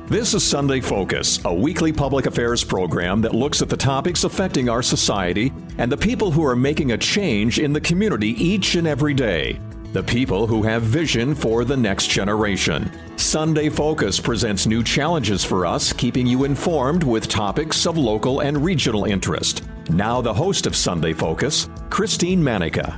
This is Sunday Focus, a weekly public affairs program that looks at the topics affecting our society and the people who are making a change in the community each and every day. The people who have vision for the next generation. Sunday Focus presents new challenges for us, keeping you informed with topics of local and regional interest. Now the host of Sunday Focus, Christine Manica.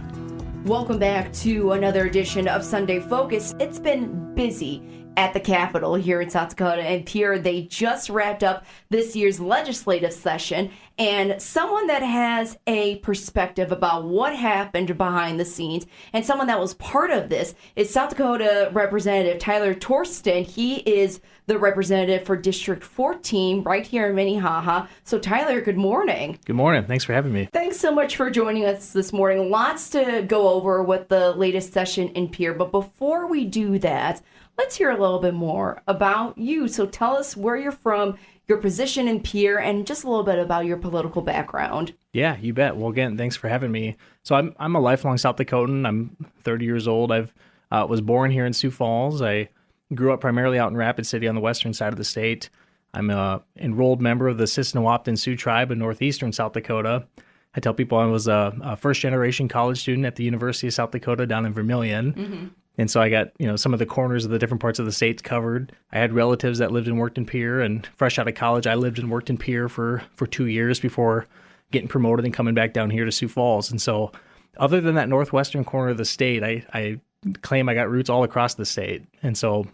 Welcome back to another edition of Sunday Focus. It's been busy at the Capitol here in South Dakota, and Pierre, they just wrapped up this year's legislative session, and someone that has a perspective about what happened behind the scenes and someone that was part of this is South Dakota Representative Tyler Tordsen. He is the representative for District 14 right here in Minnehaha. So Tyler, good morning. Good morning. Thanks for having me. Thanks so much for joining us this morning. Lots to go over with the latest session in Pierre, but before we do that, let's hear a little bit more about you. So tell us where you're from, your position in Pierre, and just a little bit about your political background. Yeah, you bet. Well, again, thanks for having me. So I'm a lifelong South Dakotan. I'm 30 years old. I was born here in Sioux Falls. I grew up primarily out in Rapid City on the western side of the state. I'm an enrolled member of the Sissinewaupton Sioux Tribe in northeastern South Dakota. I tell people I was a first-generation college student at the University of South Dakota down in Vermilion. Mm-hmm. And so I got, some of the corners of the different parts of the state covered. I had relatives that lived and worked in Pierre, and fresh out of college, I lived and worked in Pierre for 2 years before getting promoted and coming back down here to Sioux Falls. And so other than that northwestern corner of the state, I claim I got roots all across the state. And so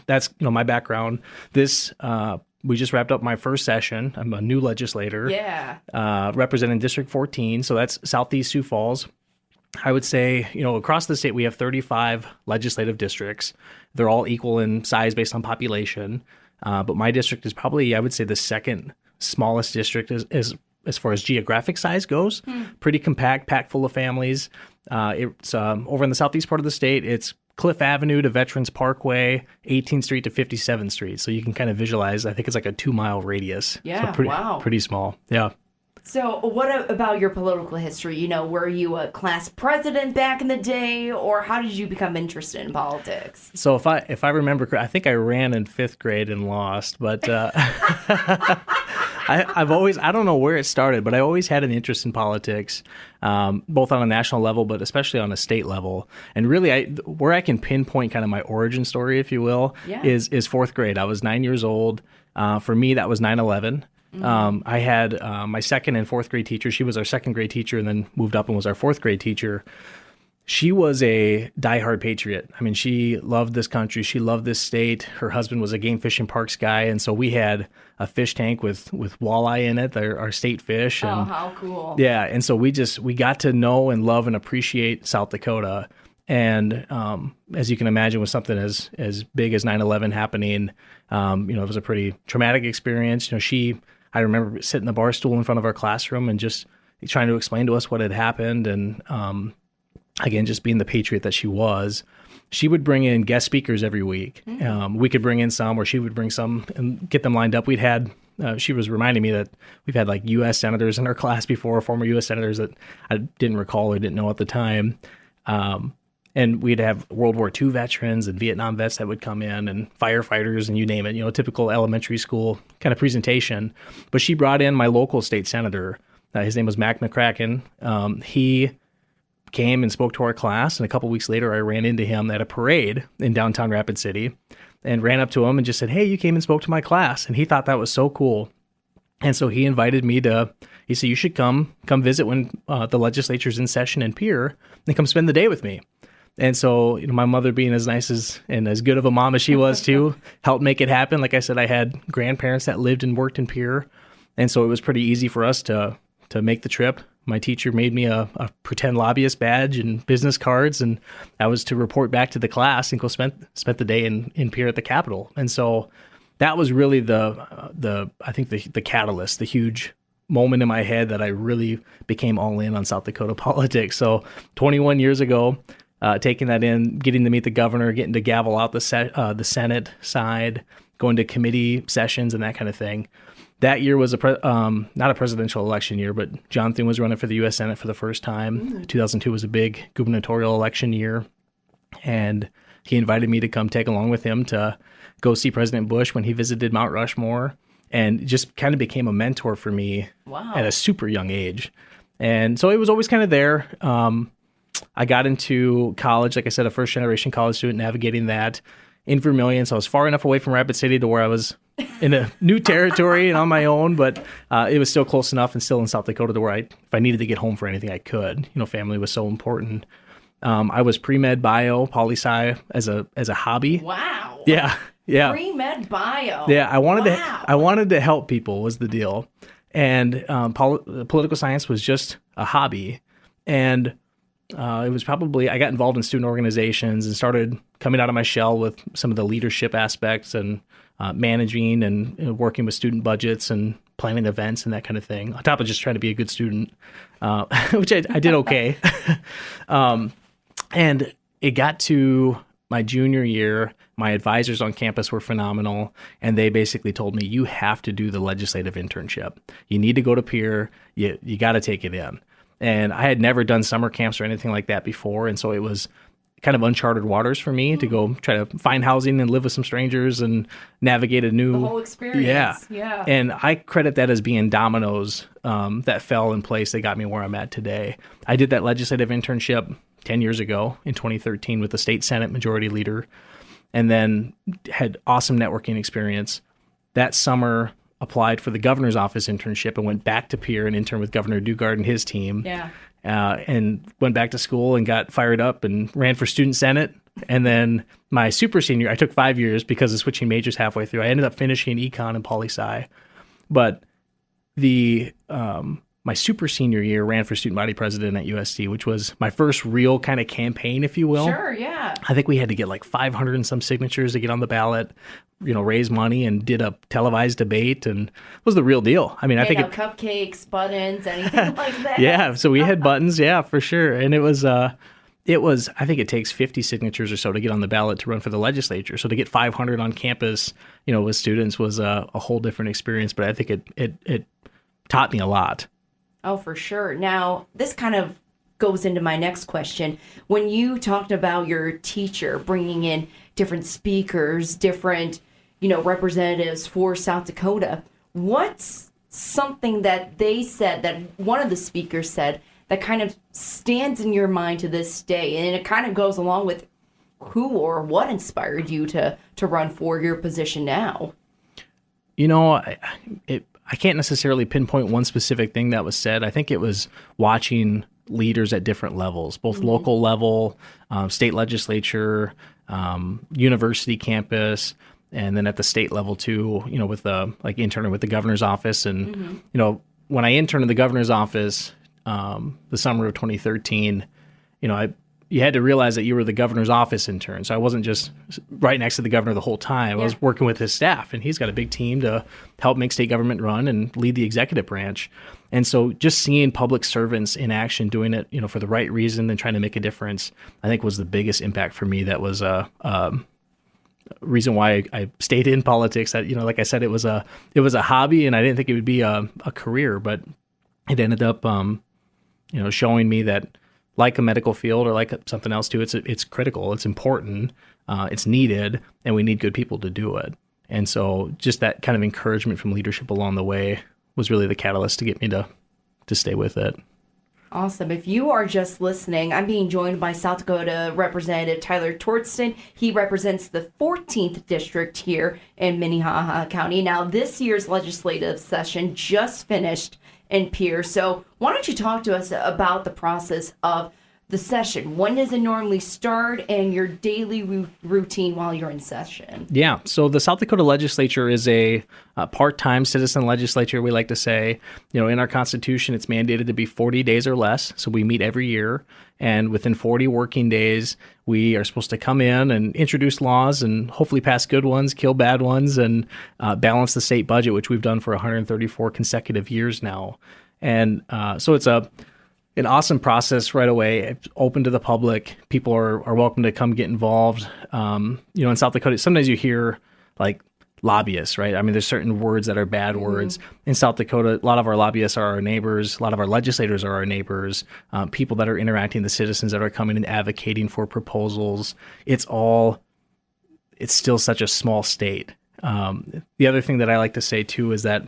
that's, my background. We just wrapped up my first session. I'm a new legislator. Yeah. Representing District 14. So that's Southeast Sioux Falls. I would say, across the state, we have 35 legislative districts. They're all equal in size based on population. But my district is probably, I would say, the second smallest district as far as geographic size goes. Pretty compact, packed full of families. It's over in the southeast part of the state. It's Cliff Avenue to Veterans Parkway, 18th Street to 57th Street. So you can kind of visualize, I think it's like a 2-mile radius. Yeah, so wow. Pretty small. Yeah. So what about your political history? Were you a class president back in the day, or how did you become interested in politics? So if I remember, I think I ran in 5th grade and lost, but I've always, I don't know where it started, but I always had an interest in politics, both on a national level, but especially on a state level. And really, where I can pinpoint kind of my origin story, if you will, is 4th grade. I was 9 years old. For me, that was 9/11. I had my 2nd and 4th grade teacher. She was our 2nd grade teacher and then moved up and was our 4th grade teacher. She was a diehard patriot. I mean, she loved this country. She loved this state. Her husband was a game fish and parks guy. And so we had a fish tank with walleye in it, our state fish. And, oh, how cool. Yeah. And so we got to know and love and appreciate South Dakota. And as you can imagine, with something as big as 9/11 happening, it was a pretty traumatic experience. I remember sitting in the bar stool in front of our classroom and just trying to explain to us what had happened. And again, just being the patriot that she was, she would bring in guest speakers every week. Mm-hmm. We could bring in some, or she would bring some and get them lined up. She was reminding me that we've had like U.S. senators in our class before, former U.S. senators that I didn't recall or didn't know at the time. And we'd have World War II veterans and Vietnam vets that would come in, and firefighters, and you name it, typical elementary school kind of presentation. But she brought in my local state senator. His name was Mac McCracken. He came and spoke to our class, and a couple weeks later, I ran into him at a parade in downtown Rapid City and ran up to him and just said, "Hey, you came and spoke to my class." And he thought that was so cool. And so he invited me he said, "You should come visit when the legislature's in session in Pierre and come spend the day with me." And so, my mother, being as nice and as good of a mom as she was too, helped make it happen. Like I said, I had grandparents that lived and worked in Pierre, and so it was pretty easy for us to make the trip. My teacher made me a pretend lobbyist badge and business cards, and I was to report back to the class and go spent the day in Pierre at the Capitol. And so that was really I think the catalyst, the huge moment in my head that I really became all in on South Dakota politics. So 21 years ago. Taking that in, getting to meet the governor, getting to gavel out the Senate side, going to committee sessions and that kind of thing. That year was not a presidential election year, but Jonathan was running for the U.S. Senate for the first time. 2002 was a big gubernatorial election year. And he invited me to come tag along with him to go see President Bush when he visited Mount Rushmore, and just kind of became a mentor for me at a super young age. And so it was always kind of there. I got into college, like I said, a first-generation college student, navigating that in Vermilion. So I was far enough away from Rapid City to where I was in a new territory and on my own, but it was still close enough and still in South Dakota to where if I needed to get home for anything, I could. Family was so important. I was pre-med bio, poli-sci as a hobby. Wow. Yeah. Pre-med bio. Yeah, I wanted to help people was the deal. And political science was just a hobby. And it was probably, I got involved in student organizations and started coming out of my shell with some of the leadership aspects and managing and working with student budgets and planning events and that kind of thing, on top of just trying to be a good student, which I did okay. And it got to my junior year. My advisors on campus were phenomenal, and they basically told me, you have to do the legislative internship. You need to go to Pierre. You got to take it in. And I had never done summer camps or anything like that before, and so it was kind of uncharted waters for me to go try to find housing and live with some strangers and navigate the whole experience. Yeah. And I credit that as being dominoes that fell in place that got me where I'm at today. I did that legislative internship 10 years ago in 2013 with the state Senate majority leader, and then had awesome networking experience. That summer, applied for the governor's office internship and went back to Pierre and interned with Governor Dugard and his team. Yeah. And went back to school and got fired up and ran for student senate. And then my super senior, I took 5 years because of switching majors halfway through. I ended up finishing econ and poli-sci. But my super senior year ran for student body president at USD, which was my first real kind of campaign, if you will. Sure, yeah. I think we had to get like 500 and some signatures to get on the ballot, raise money, and did a televised debate, and it was the real deal. I mean, I think cupcakes, buttons, anything like that. Yeah, so we had buttons, yeah, for sure. And it was, I think it takes 50 signatures or so to get on the ballot to run for the legislature. So to get 500 on campus, with students was a whole different experience, but I think it taught me a lot. Oh, for sure. Now, this kind of goes into my next question. When you talked about your teacher bringing in different speakers, different, representatives for South Dakota, what's something that they said, that one of the speakers said, that kind of stands in your mind to this day? And it kind of goes along with who or what inspired you to run for your position now? I can't necessarily pinpoint one specific thing that was said. I think it was watching leaders at different levels, both local level, state legislature, university campus, and then at the state level too, with interning with the governor's office. And, when I interned in the governor's office the summer of 2013, you had to realize that you were the governor's office intern. So I wasn't just right next to the governor the whole time. I was working with his staff, and he's got a big team to help make state government run and lead the executive branch. And so just seeing public servants in action, doing it, for the right reason and trying to make a difference, I think was the biggest impact for me. That was a reason why I stayed in politics. That, like I said, it was a hobby, and I didn't think it would be a career, but it ended up, showing me that, like a medical field or like something else too, it's critical, it's important, it's needed, and we need good people to do it. And so just that kind of encouragement from leadership along the way was really the catalyst to get me to stay with it. Awesome. If you are just listening, I'm being joined by South Dakota Representative Tyler Tordsen. He represents the 14th district here in Minnehaha County. Now, this year's legislative session just finished in Pierre. So why don't you talk to us about the process of the session? When does it normally start, and your daily routine while you're in session? Yeah, so the South Dakota legislature is a part-time citizen legislature, we like to say. In our Constitution, it's mandated to be 40 days or less, so we meet every year. And within 40 working days, we are supposed to come in and introduce laws and hopefully pass good ones, kill bad ones, and balance the state budget, which we've done for 134 consecutive years now. And so it's an awesome process right away. It's open to the public. People are welcome to come get involved. In South Dakota, sometimes you hear like lobbyists, right? I mean, there's certain words that are bad words. In South Dakota, a lot of our lobbyists are our neighbors. A lot of our legislators are our neighbors. People that are interacting, the citizens that are coming and advocating for proposals. It's still such a small state. The other thing that I like to say too is that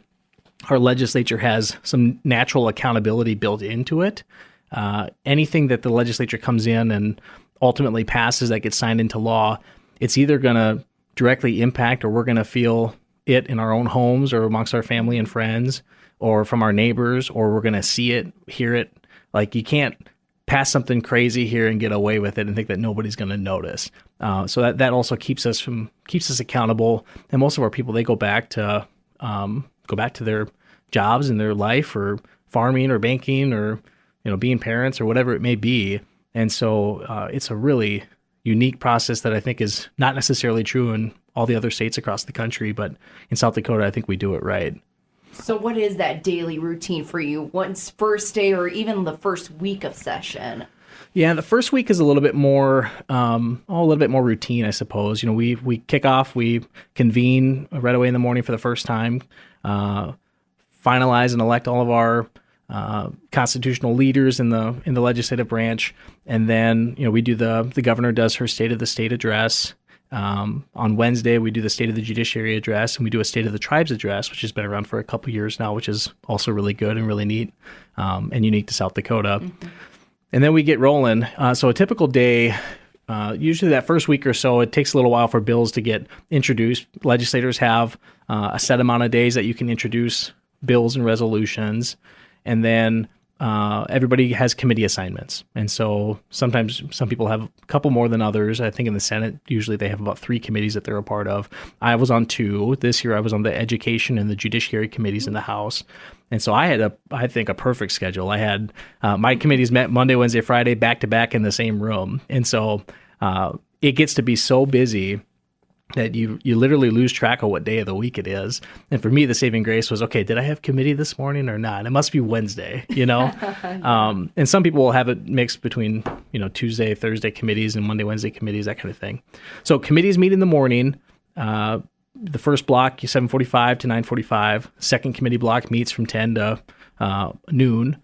our legislature has some natural accountability built into it. Anything that the legislature comes in and ultimately passes that gets signed into law, it's either going to directly impact, or we're going to feel it in our own homes or amongst our family and friends or from our neighbors, or we're going to see it, hear it. Like, you can't pass something crazy here and get away with it and think that nobody's going to notice. So that also keeps us accountable. And most of our people, they go back to their jobs and their life, or farming or banking, or being parents or whatever it may be. And so it's a really unique process that I think is not necessarily true in all the other states across the country, but in South Dakota, I think we do it right. So what is that daily routine for you once first day or even the first week of session? Yeah, the first week is a little bit more routine, I suppose. We kick off, we convene right away in the morning for the first time, finalize and elect all of our constitutional leaders in the legislative branch, and then we do the governor does her State of the State address. On Wednesday, we do the State of the Judiciary address, and we do a State of the Tribes address, which has been around for a couple years now, which is also really good and really neat and unique to South Dakota. Mm-hmm. And then we get rolling. So a typical day, usually that first week or so, it takes a little while for bills to get introduced. Legislators have a set amount of days that you can introduce bills and resolutions, and then everybody has committee assignments. And so sometimes some people have a couple more than others. I think in the Senate, usually they have about 3 committees that they're a part of. I was on 2. This year I was on the Education and the Judiciary committees in the House. And so I had I think a perfect schedule. I had my committees met Monday, Wednesday, Friday, back to back in the same room. And so it gets to be so busy that you literally lose track of what day of the week it is. And for me, the saving grace was, okay, did I have committee this morning or not? It must be Wednesday, And some people will have it mixed between, Tuesday, Thursday committees and Monday, Wednesday committees, that kind of thing. So committees meet in the morning. The first block, 7:45 to 9:45. Second committee block meets from 10 to noon.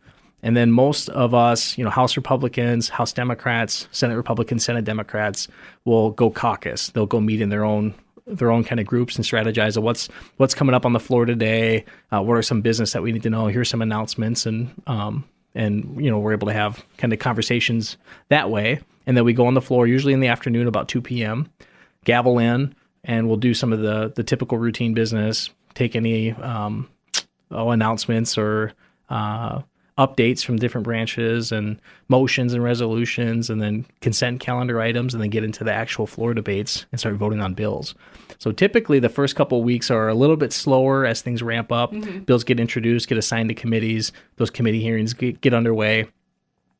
And then most of us, House Republicans, House Democrats, Senate Republicans, Senate Democrats will go caucus. They'll go meet in their own kind of groups and strategize of what's coming up on the floor today. What are some business that we need to know? Here's some announcements, and we're able to have kind of conversations that way. And then we go on the floor usually in the afternoon about 2 p.m. Gavel in, and we'll do some of the typical routine business. Take any announcements or updates from different branches and motions and resolutions, and then consent calendar items, and then get into the actual floor debates and start voting on bills. So typically the first couple of weeks are a little bit slower as things ramp up. Mm-hmm. Bills get introduced, get assigned to committees. Those committee hearings get underway.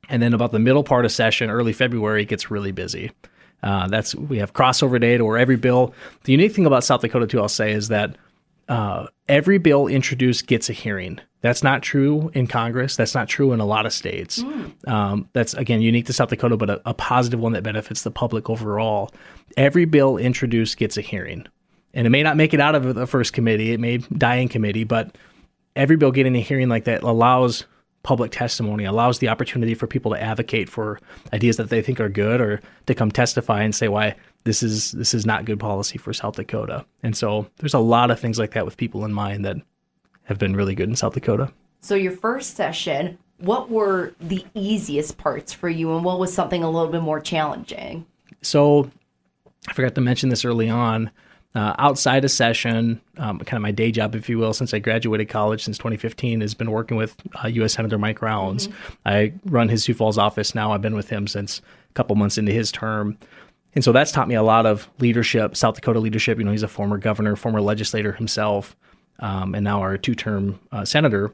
And then about the middle part of session, early February, it gets really busy. We have crossover day to where every bill. The unique thing about South Dakota too, I'll say, is that every bill introduced gets a hearing. That's not true in Congress. That's not true in a lot of states. That's, again, unique to South Dakota, but a positive one that benefits the public overall. Every bill introduced gets a hearing. And it may not make it out of the first committee. It may die in committee, but every bill getting a hearing like that allows public testimony, allows the opportunity for people to advocate for ideas that they think are good, or to come testify and say why this is not good policy for South Dakota. And so there's a lot of things like that with people in mind that have been really good in South Dakota. So your first session, what were the easiest parts for you, and what was something a little bit more challenging? So I forgot to mention this early on. Outside of session, kind of my day job, if you will, since I graduated college since 2015, has been working with U.S. Senator Mike Rounds. Mm-hmm. I run his Sioux Falls office now. I've been with him since a couple months into his term. And so that's taught me a lot of leadership, South Dakota leadership. He's a former governor, former legislator himself, and now our 2-term senator.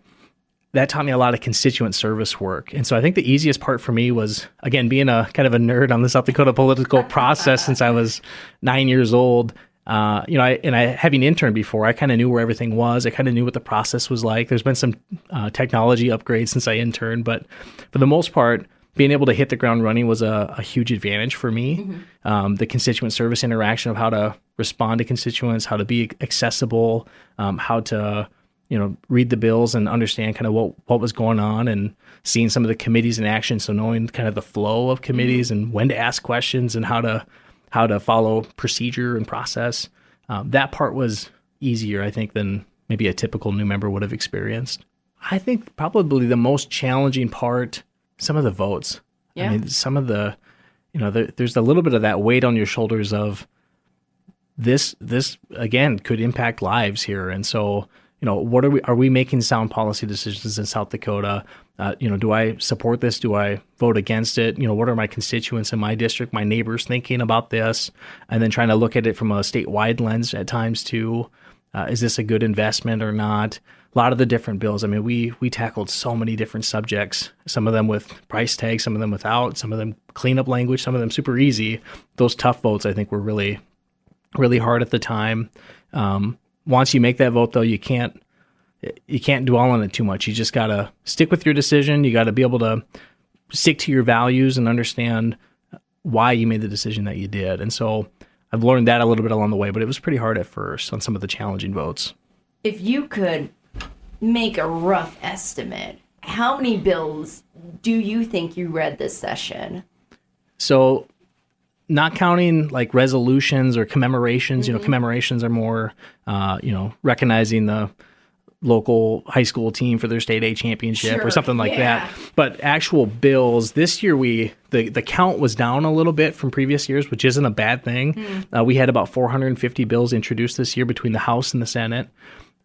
That taught me a lot of constituent service work. And so I think the easiest part for me was, again, being a kind of a nerd on the South Dakota political process since I was 9 years old. Having interned before, I kind of knew where everything was. I kind of knew what the process was like. There's been some technology upgrades since I interned, but for the most part, being able to hit the ground running was a huge advantage for me. The constituent service interaction of how to respond to constituents, how to be accessible, how to read the bills and understand kind of what was going on, and seeing some of the committees in action. So knowing kind of the flow of committees and when to ask questions and how to follow procedure and process. That part was easier, I think, than maybe a typical new member would have experienced. I think probably the most challenging part, some of the votes. Yeah. I mean, some of the, there's a little bit of that weight on your shoulders of this again could impact lives here. And so, what are we making sound policy decisions in South Dakota? Do I support this? Do I vote against it? What are my constituents in my district, my neighbors thinking about this? And then trying to look at it from a statewide lens at times too. Is this a good investment or not? A lot of the different bills. I mean, we tackled so many different subjects, some of them with price tags, some of them without, some of them cleanup language, some of them super easy. Those tough votes, I think, were really, really hard at the time. Once you make that vote, though, you can't dwell on it too much. You just got to stick with your decision. You got to be able to stick to your values and understand why you made the decision that you did. And so I've learned that a little bit along the way, but it was pretty hard at first on some of the challenging votes. If you could make a rough estimate, how many bills do you think you read this session? So not counting like resolutions or commemorations, commemorations are more, recognizing the local high school team for their state A championship or something like that. But actual bills, this year the count was down a little bit from previous years, which isn't a bad thing. We had about 450 bills introduced this year between the House and the Senate.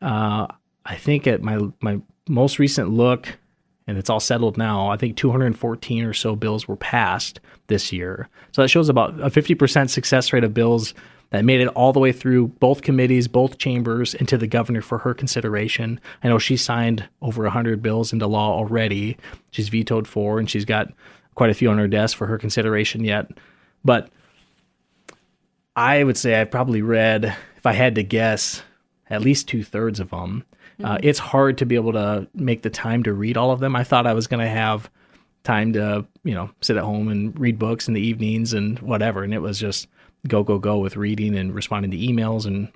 I think at my most recent look, and it's all settled now, I think 214 or so bills were passed this year. So that shows about a 50% success rate of bills that made it all the way through both committees, both chambers, and to the governor for her consideration. I know she signed over 100 bills into law already. She's vetoed 4, and she's got quite a few on her desk for her consideration yet. But I would say I've probably read, if I had to guess, at least 2/3 of them. It's hard to be able to make the time to read all of them. I thought I was going to have time to, sit at home and read books in the evenings and whatever. And it was just go with reading and responding to emails and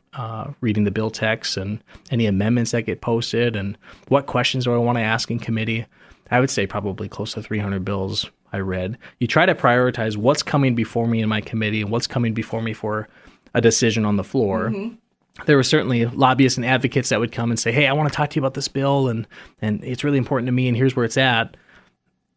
reading the bill texts and any amendments that get posted and what questions do I want to ask in committee. I would say probably close to 300 bills I read. You try to prioritize what's coming before me in my committee and what's coming before me for a decision on the floor. There were certainly lobbyists and advocates that would come and say, hey, I want to talk to you about this bill, and it's really important to me, and here's where it's at.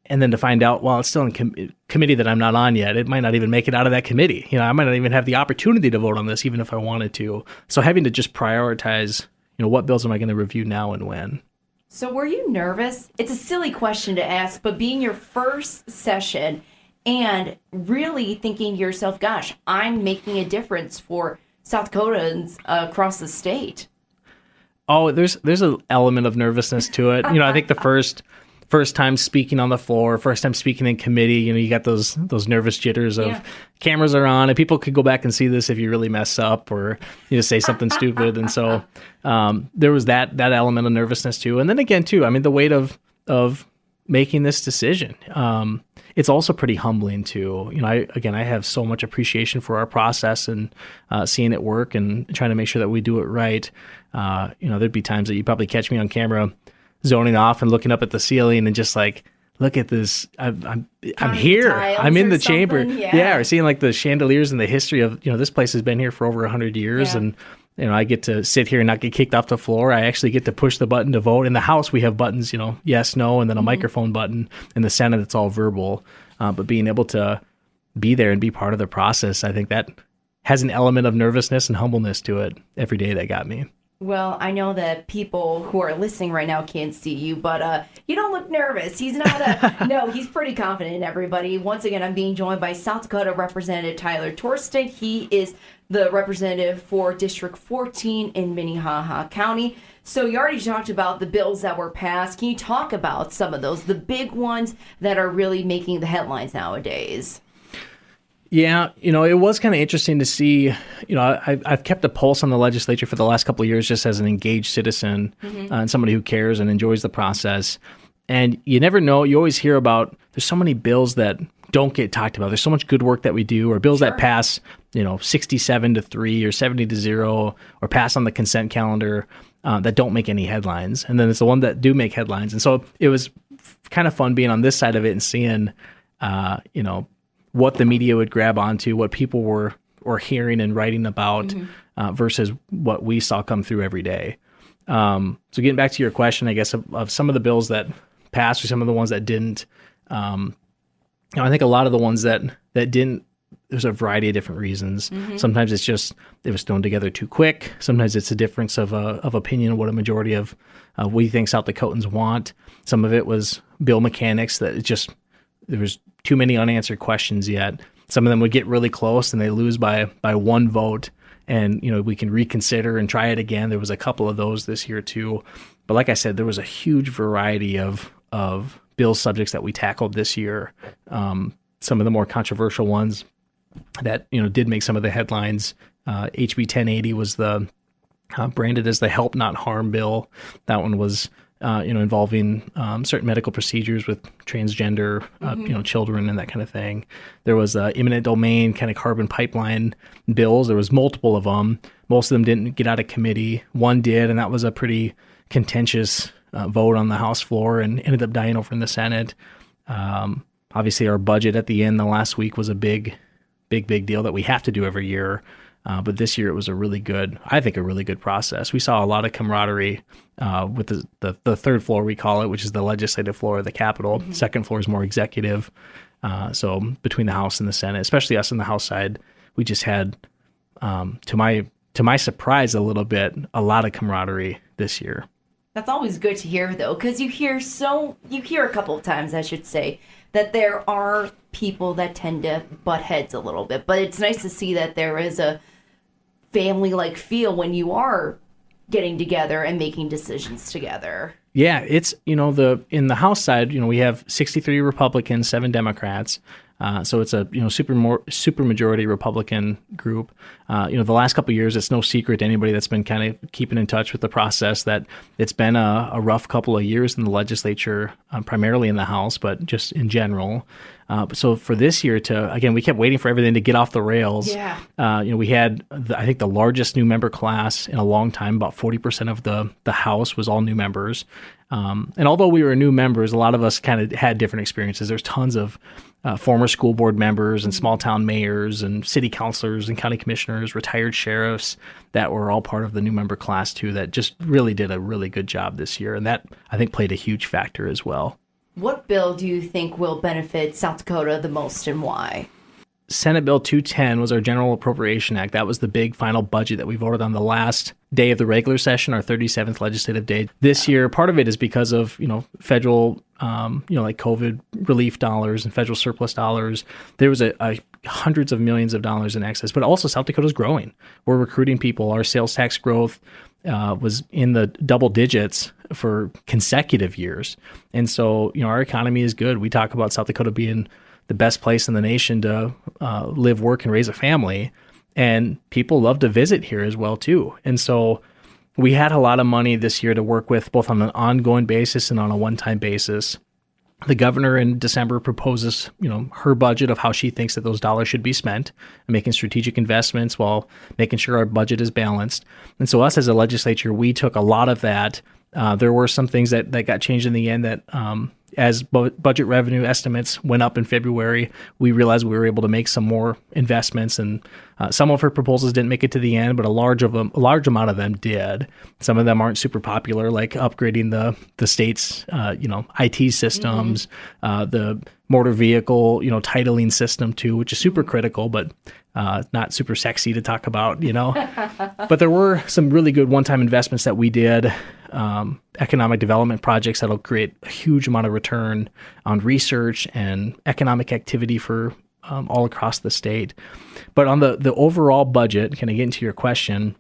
And then to find out, well, it's still in committee that I'm not on yet. It might not even make it out of that committee. I might not even have the opportunity to vote on this, even if I wanted to. So having to just prioritize, what bills am I going to review now and when? So were you nervous? It's a silly question to ask, but being your first session and really thinking to yourself, gosh, I'm making a difference for South Dakotans across the state. Oh, there's an element of nervousness to it. I think the first time speaking on the floor, first time speaking in committee, you got those nervous jitters of cameras are on, and people could go back and see this if you really mess up or say something stupid. And so there was that element of nervousness too. And then again too, I mean, the weight of making this decision. It's also pretty humbling too. I have so much appreciation for our process and seeing it work and trying to make sure that we do it right. There'd be times that you probably catch me on camera zoning off and looking up at the ceiling and just like, look at this. I'm here. I'm in the chamber. Or seeing like the chandeliers and the history of, this place has been here for over 100 years. And I get to sit here and not get kicked off the floor. I actually get to push the button to vote. In the House, we have buttons, yes, no, and then a microphone button. In the Senate, it's all verbal. But being able to be there and be part of the process, I think that has an element of nervousness and humbleness to it every day that got me. Well, I know that people who are listening right now can't see you, but you don't look nervous. He's not no, he's pretty confident, everybody. Once again, I'm being joined by South Dakota Representative Tyler Tordsen. He is the representative for District 14 in Minnehaha County. So you already talked about the bills that were passed. Can you talk about some of those, the big ones that are really making the headlines nowadays? Yeah, it was kind of interesting to see, I've kept a pulse on the legislature for the last couple of years just as an engaged citizen and somebody who cares and enjoys the process. And you never know. You always hear about there's so many bills that don't get talked about. There's so much good work that we do, or bills that pass, 67-3 or 70-0, or pass on the consent calendar that don't make any headlines. And then it's the one that do make headlines. And so it was kind of fun being on this side of it and seeing, what the media would grab onto, what people were hearing and writing about versus what we saw come through every day. So getting back to your question, I guess, of some of the bills that passed or some of the ones that didn't, I think a lot of the ones that didn't, there's a variety of different reasons. Sometimes it's just it was thrown together too quick. Sometimes it's a difference of opinion of what a majority of we think South Dakotans want. Some of it was bill mechanics that it just there was too many unanswered questions yet. Some of them would get really close and they lose by one vote, and we can reconsider and try it again. There was a couple of those this year too, but like I said, there was a huge variety of bill subjects that we tackled this year. Some of the more controversial ones that did make some of the headlines. HB 1080 was the branded as the Help Not Harm bill. That one was involving certain medical procedures with transgender children and that kind of thing. There was eminent domain kind of carbon pipeline bills. There was multiple of them. Most of them didn't get out of committee. One did, and that was a pretty contentious vote on the House floor and ended up dying over in the Senate. Obviously, our budget at the end, the last week, was a big deal that we have to do every year. But this year it was a really good process. We saw a lot of camaraderie with the third floor, we call it, which is the legislative floor of the Capitol. Second floor is more executive. So between the House and the Senate, especially us on the House side, we just had, to my surprise, a lot of camaraderie this year. That's always good to hear, though, because you hear a couple of times, I should say, that there are people that tend to butt heads a little bit. But it's nice to see that there is a family-like feel when you are getting together and making decisions together. Yeah, it's, in the House side, we have 63 Republicans, 7 Democrats. So it's a super majority Republican group. The last couple of years, it's no secret to anybody that's been kind of keeping in touch with the process that it's been a rough couple of years in the legislature, primarily in the House, but just in general. So for this year we kept waiting for everything to get off the rails. Yeah. We had, I think, the largest new member class in a long time. About 40% of the House was all new members. And although we were new members, a lot of us kind of had different experiences. There's tons of former school board members and small town mayors and city councilors and county commissioners, retired sheriffs that were all part of the new member class too, that just really did a really good job this year. And that, I think, played a huge factor as well. What bill do you think will benefit South Dakota the most, and why? Senate Bill 210 was our General Appropriation Act. That was the big final budget that we voted on the last day of the regular session, our 37th legislative day. This year, part of it is because of, federal, like COVID relief dollars and federal surplus dollars. There was a hundreds of millions of dollars in excess, but also South Dakota's growing. We're recruiting people. Our sales tax growth was in the double digits for consecutive years. And so, our economy is good. We talk about South Dakota being the best place in the nation to live, work, and raise a family. And people love to visit here as well, too. And so we had a lot of money this year to work with, both on an ongoing basis and on a one-time basis. The governor in December proposes, her budget of how she thinks that those dollars should be spent, and making strategic investments while making sure our budget is balanced. And so us as a legislature, we took a lot of that. There were some things that got changed in the end that as budget revenue estimates went up in February, we realized we were able to make some more investments, and some of her proposals didn't make it to the end, but a large amount of them did. Some of them aren't super popular, like upgrading the state's IT systems, the motor vehicle titling system too, which is super critical, but not super sexy to talk about, But there were some really good one-time investments that we did. Economic development projects that'll create a huge amount of return on research and economic activity for all across the state. But on the overall budget, kind of getting to your question,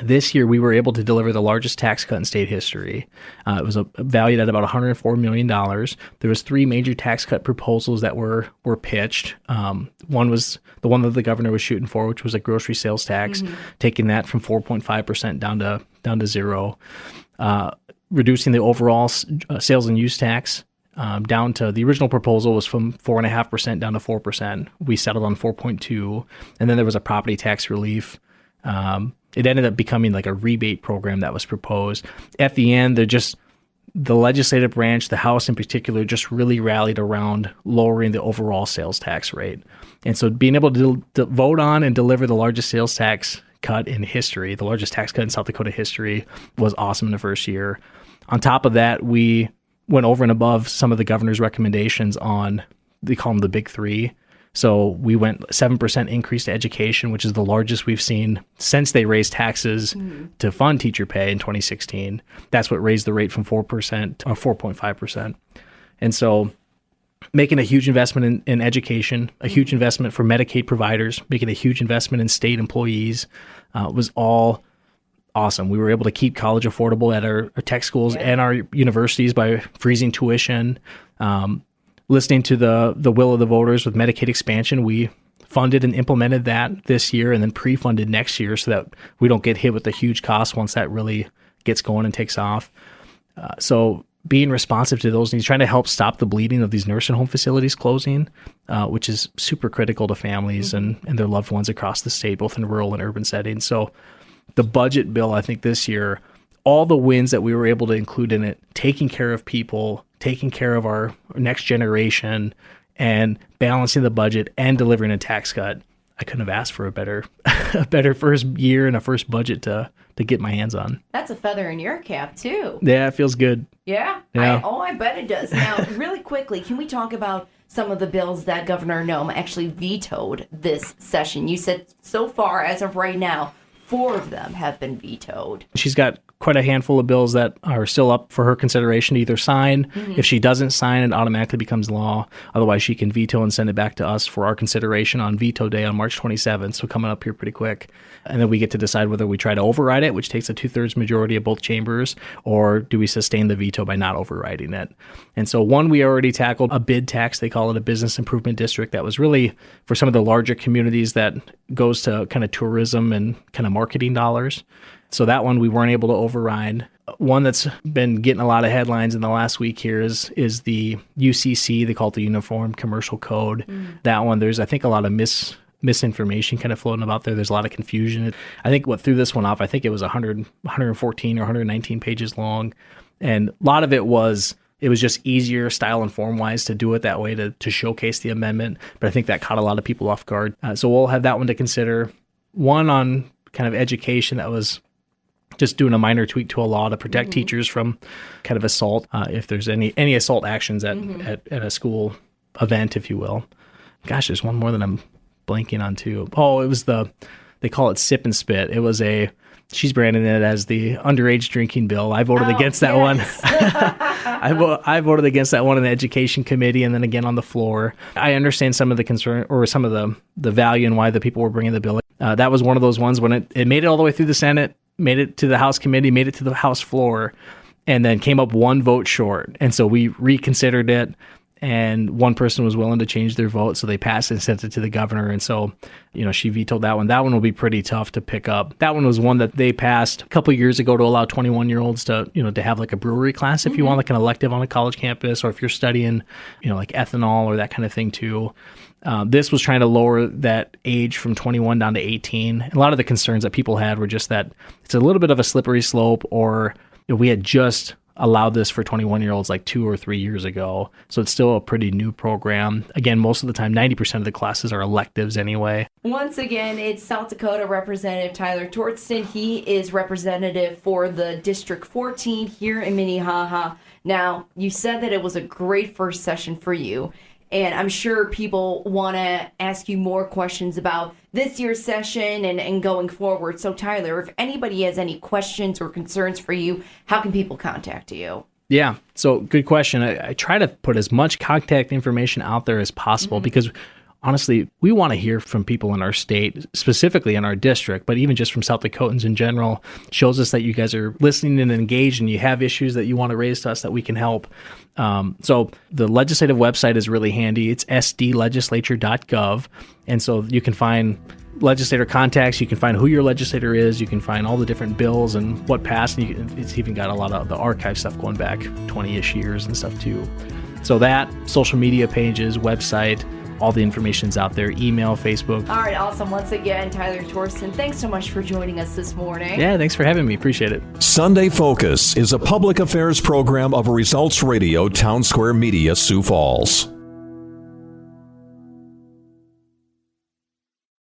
this year we were able to deliver the largest tax cut in state history. It was valued at about $104 million. There was 3 major tax cut proposals that were pitched. One was the one that the governor was shooting for, which was a grocery sales tax, taking that from 4.5% down to 0. reducing the overall sales and use tax down to, the original proposal was from 4.5% down to 4%. We settled on 4.2, and then there was a property tax relief. It ended up becoming like a rebate program that was proposed. At the end, the legislative branch, the House in particular, just really rallied around lowering the overall sales tax rate. And so being able to vote on and deliver the largest sales tax cut in history, the largest tax cut in South Dakota history, was awesome in the first year. On top of that, we went over and above some of the governor's recommendations on, they call them the big three. So we went 7% increase to education, which is the largest we've seen since they raised taxes to fund teacher pay in 2016. That's what raised the rate from 4% or 4.5%. And so making a huge investment in education, a huge investment for Medicaid providers, making a huge investment in state employees was all awesome. We were able to keep college affordable at our tech schools and our universities by freezing tuition. Listening to the will of the voters with Medicaid expansion, we funded and implemented that this year and then pre-funded next year so that we don't get hit with the huge costs once that really gets going and takes off. So being responsive to those needs, trying to help stop the bleeding of these nursing home facilities closing, which is super critical to families and their loved ones across the state, both in rural and urban settings. So the budget bill, I think this year, all the wins that we were able to include in it, taking care of people, taking care of our next generation, and balancing the budget and delivering a tax cut, I couldn't have asked for a better first year and a first budget to get my hands on. That's a feather in your cap, too. Yeah, it feels good. Yeah? I bet it does. Now, really quickly, can we talk about some of the bills that Governor Noem actually vetoed this session? You said so far, as of right now, 4 of them have been vetoed. She's got quite a handful of bills that are still up for her consideration to either sign. If she doesn't sign, it automatically becomes law. Otherwise, she can veto and send it back to us for our consideration on veto day on March 27th. So coming up here pretty quick. And then we get to decide whether we try to override it, which takes a 2/3 majority of both chambers, or do we sustain the veto by not overriding it. And so one, we already tackled a bid tax. They call it a business improvement district. That was really for some of the larger communities that goes to kind of tourism and kind of marketing dollars. So that one we weren't able to override. One that's been getting a lot of headlines in the last week here is the UCC. They call it the Uniform Commercial Code. That one, there's, I think, a lot of misinformation kind of floating about there. There's a lot of confusion. I think what threw this one off, I think it was 114 or 119 pages long. And a lot of it was just easier style and form wise to do it that way to showcase the amendment. But I think that caught a lot of people off guard. So we'll have that one to consider. One on kind of education that was just doing a minor tweak to a law to protect teachers from kind of assault, if there's any assault actions at a school event, if you will. Gosh, there's one more that I'm blanking on too. Oh, it was they call it sip and spit. It was she's branding it as the underage drinking bill. I voted against that one. I voted against that one in the education committee and then again on the floor. I understand some of the concern or some of the value and why the people were bringing the bill. That was one of those ones when it made it all the way through the Senate, made it to the House committee, made it to the House floor, and then came up one vote short. And so we reconsidered it, and one person was willing to change their vote, so they passed and sent it to the governor. And so, she vetoed that one. That one will be pretty tough to pick up. That one was one that they passed a couple of years ago to allow 21-year-olds to have like a brewery class if you want, like an elective on a college campus, or if you're studying, like ethanol or that kind of thing too. This was trying to lower that age from 21 down to 18. And a lot of the concerns that people had were just that it's a little bit of a slippery slope, or we had just allowed this for 21-year-olds like 2 or 3 years ago. So it's still a pretty new program. Again, most of the time, 90% of the classes are electives anyway. Once again, it's South Dakota Representative Tyler Tordsen. He is representative for the District 14 here in Minnehaha. Now, you said that it was a great first session for you. And I'm sure people want to ask you more questions about this year's session and going forward. So, Tyler, if anybody has any questions or concerns for you, how can people contact you? Yeah, so good question. I try to put as much contact information out there as possible because honestly, we want to hear from people in our state, specifically in our district, but even just from South Dakotans in general. Shows us that you guys are listening and engaged, and you have issues that you want to raise to us that we can help. So the legislative website is really handy. It's sd.legislature.gov. And so you can find legislator contacts, you can find who your legislator is, you can find all the different bills and what passed. And it's even got a lot of the archive stuff going back 20-ish years and stuff too. So that, social media pages, website, all the information's out there, email, Facebook. All right, awesome. Once again, Tyler Tordsen, thanks so much for joining us this morning. Yeah, thanks for having me. Appreciate it. Sunday Focus is a public affairs program of Results Radio Town Square Media, Sioux Falls.